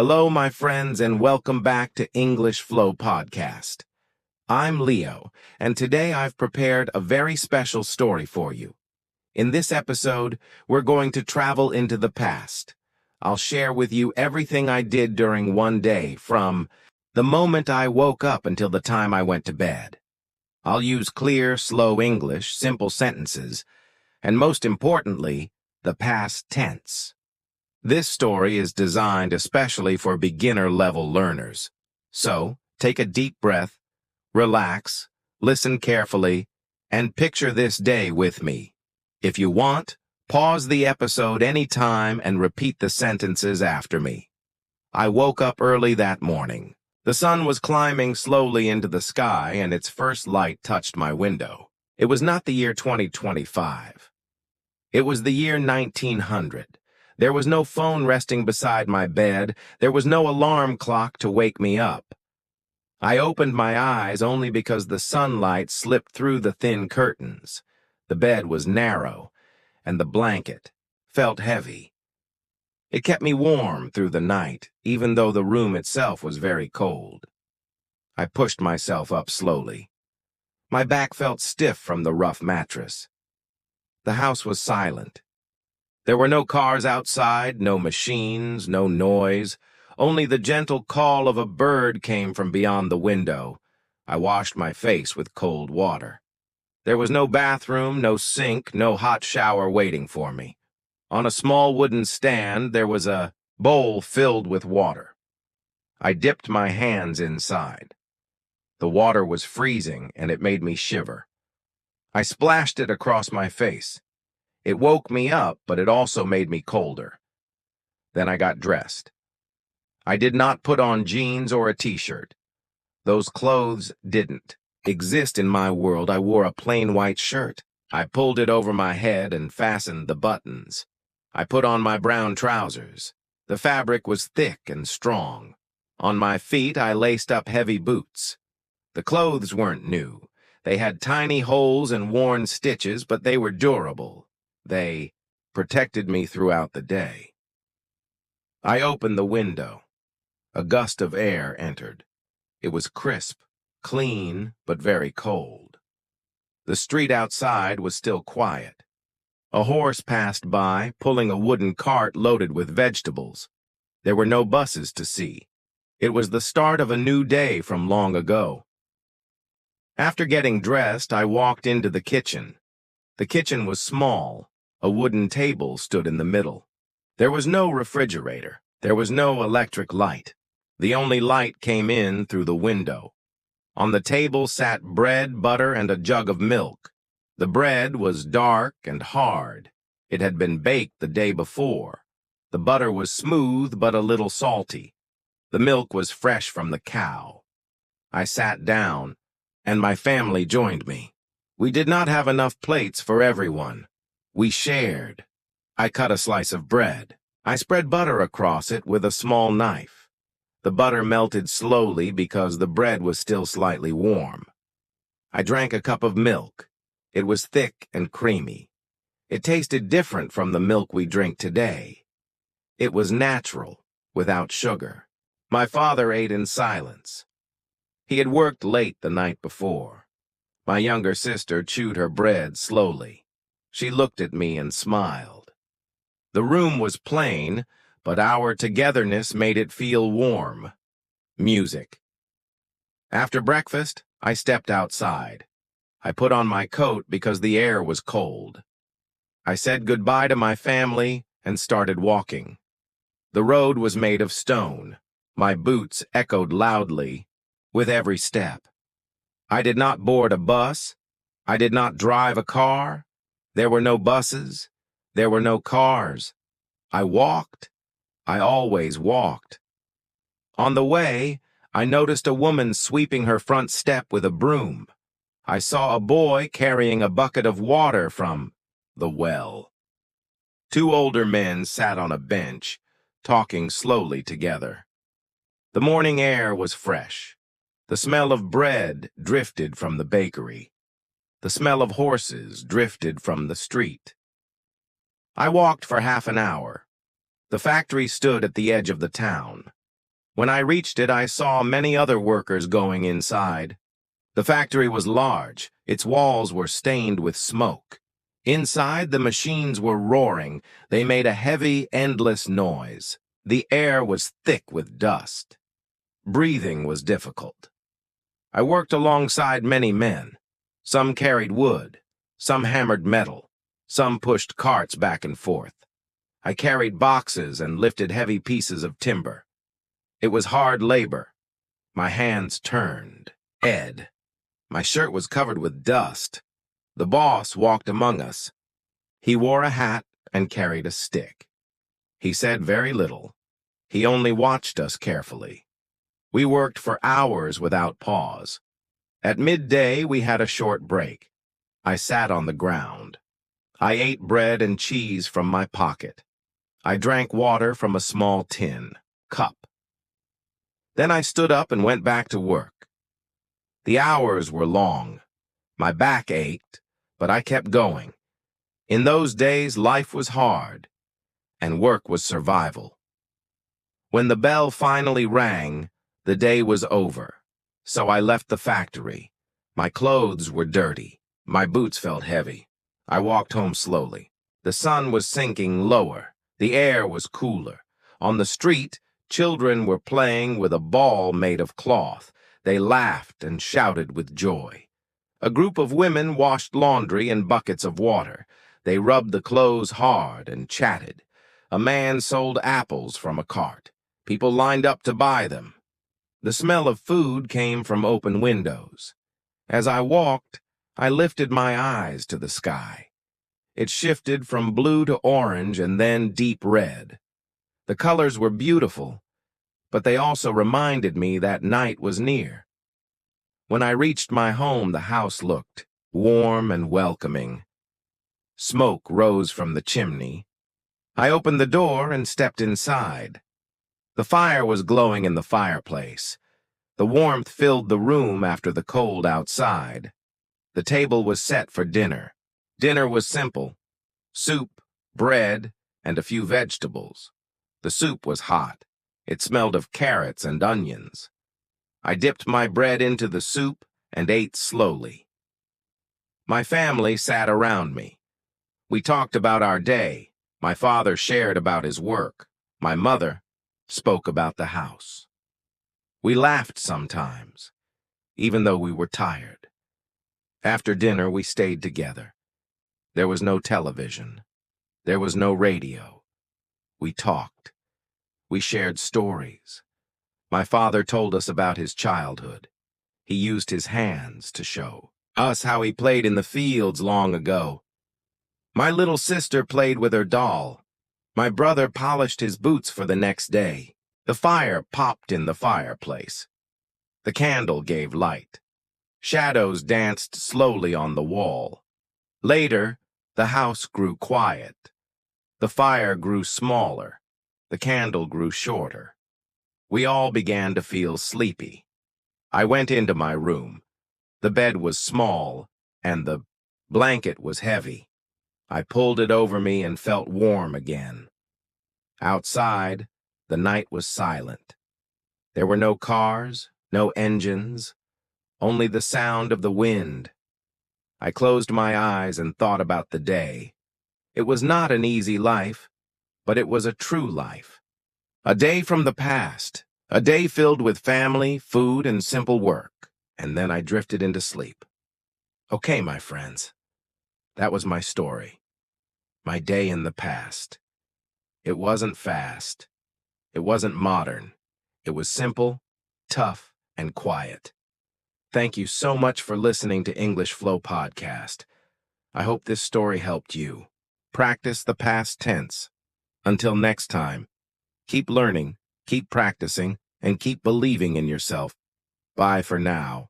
Hello, my friends, and welcome back to English Flow Podcast. I'm Leo, and today I've prepared a very special story for you. In this episode, we're going to travel into the past. I'll share with you everything I did during one day, from the moment I woke up until the time I went to bed. I'll use clear, slow English, simple sentences, and most importantly, the past tense. This story is designed especially for beginner-level learners. So, take a deep breath, relax, listen carefully, and picture this day with me. If you want, pause the episode anytime and repeat the sentences after me. I woke up early that morning. The sun was climbing slowly into the sky and its first light touched my window. It was not the year 2025. It was the year 1900. There was no phone resting beside my bed. There was no alarm clock to wake me up. I opened my eyes only because the sunlight slipped through the thin curtains. The bed was narrow, and the blanket felt heavy. It kept me warm through the night, even though the room itself was very cold. I pushed myself up slowly. My back felt stiff from the rough mattress. The house was silent. There were no cars outside, no machines, no noise. Only the gentle call of a bird came from beyond the window. I washed my face with cold water. There was no bathroom, no sink, no hot shower waiting for me. On a small wooden stand, there was a bowl filled with water. I dipped my hands inside. The water was freezing, and it made me shiver. I splashed it across my face. It woke me up, but it also made me colder. Then I got dressed. I did not put on jeans or a t-shirt. Those clothes didn't exist in my world. I wore a plain white shirt. I pulled it over my head and fastened the buttons. I put on my brown trousers. The fabric was thick and strong. On my feet, I laced up heavy boots. The clothes weren't new. They had tiny holes and worn stitches, but they were durable. They protected me throughout the day. I opened the window. A gust of air entered. It was crisp, clean, but very cold. The street outside was still quiet. A horse passed by, pulling a wooden cart loaded with vegetables. There were no buses to see. It was the start of a new day from long ago. After getting dressed, I walked into the kitchen. The kitchen was small. A wooden table stood in the middle. There was no refrigerator. There was no electric light. The only light came in through the window. On the table sat bread, butter, and a jug of milk. The bread was dark and hard. It had been baked the day before. The butter was smooth but a little salty. The milk was fresh from the cow. I sat down, and my family joined me. We did not have enough plates for everyone. We shared. I cut a slice of bread. I spread butter across it with a small knife. The butter melted slowly because the bread was still slightly warm. I drank a cup of milk. It was thick and creamy. It tasted different from the milk we drink today. It was natural, without sugar. My father ate in silence. He had worked late the night before. My younger sister chewed her bread slowly. She looked at me and smiled. The room was plain, but our togetherness made it feel warm. Music. After breakfast, I stepped outside. I put on my coat because the air was cold. I said goodbye to my family and started walking. The road was made of stone. My boots echoed loudly with every step. I did not board a bus. I did not drive a car. There were no buses. There were no cars. I walked. I always walked. On the way, I noticed a woman sweeping her front step with a broom. I saw a boy carrying a bucket of water from the well. Two older men sat on a bench, talking slowly together. The morning air was fresh. The smell of bread drifted from the bakery. The smell of horses drifted from the street. I walked for half an hour. The factory stood at the edge of the town. When I reached it, I saw many other workers going inside. The factory was large. Its walls were stained with smoke. Inside, the machines were roaring. They made a heavy, endless noise. The air was thick with dust. Breathing was difficult. I worked alongside many men. Some carried wood. Some hammered metal. Some pushed carts back and forth. I carried boxes and lifted heavy pieces of timber. It was hard labor. My hands turned. Ed. My shirt was covered with dust. The boss walked among us. He wore a hat and carried a stick. He said very little. He only watched us carefully. We worked for hours without pause. At midday, we had a short break. I sat on the ground. I ate bread and cheese from my pocket. I drank water from a small tin cup. Then I stood up and went back to work. The hours were long. My back ached, but I kept going. In those days, life was hard, and work was survival. When the bell finally rang, the day was over, so I left the factory. My clothes were dirty. My boots felt heavy. I walked home slowly. The sun was sinking lower. The air was cooler. On the street, children were playing with a ball made of cloth. They laughed and shouted with joy. A group of women washed laundry in buckets of water. They rubbed the clothes hard and chatted. A man sold apples from a cart. People lined up to buy them. The smell of food came from open windows. As I walked, I lifted my eyes to the sky. It shifted from blue to orange and then deep red. The colors were beautiful, but they also reminded me that night was near. When I reached my home, the house looked warm and welcoming. Smoke rose from the chimney. I opened the door and stepped inside. The fire was glowing in the fireplace. The warmth filled the room after the cold outside. The table was set for dinner. Dinner was simple: soup, bread, and a few vegetables. The soup was hot. It smelled of carrots and onions. I dipped my bread into the soup and ate slowly. My family sat around me. We talked about our day. My father shared about his work. My mother spoke about the house. We laughed sometimes, even though we were tired. After dinner, we stayed together. There was no television. There was no radio. We talked. We shared stories. My father told us about his childhood. He used his hands to show us how he played in the fields long ago. My little sister played with her doll. My brother polished his boots for the next day. The fire popped in the fireplace. The candle gave light. Shadows danced slowly on the wall. Later, the house grew quiet. The fire grew smaller. The candle grew shorter. We all began to feel sleepy. I went into my room. The bed was small, and the blanket was heavy. I pulled it over me and felt warm again. Outside, the night was silent. There were no cars, no engines, only the sound of the wind. I closed my eyes and thought about the day. It was not an easy life, but it was a true life. A day from the past, a day filled with family, food, and simple work, and then I drifted into sleep. Okay, my friends, that was my story. My day in the past. It wasn't fast. It wasn't modern. It was simple, tough, and quiet. Thank you so much for listening to English Flow Podcast. I hope this story helped you. Practice the past tense. Until next time, keep learning, keep practicing, and keep believing in yourself. Bye for now.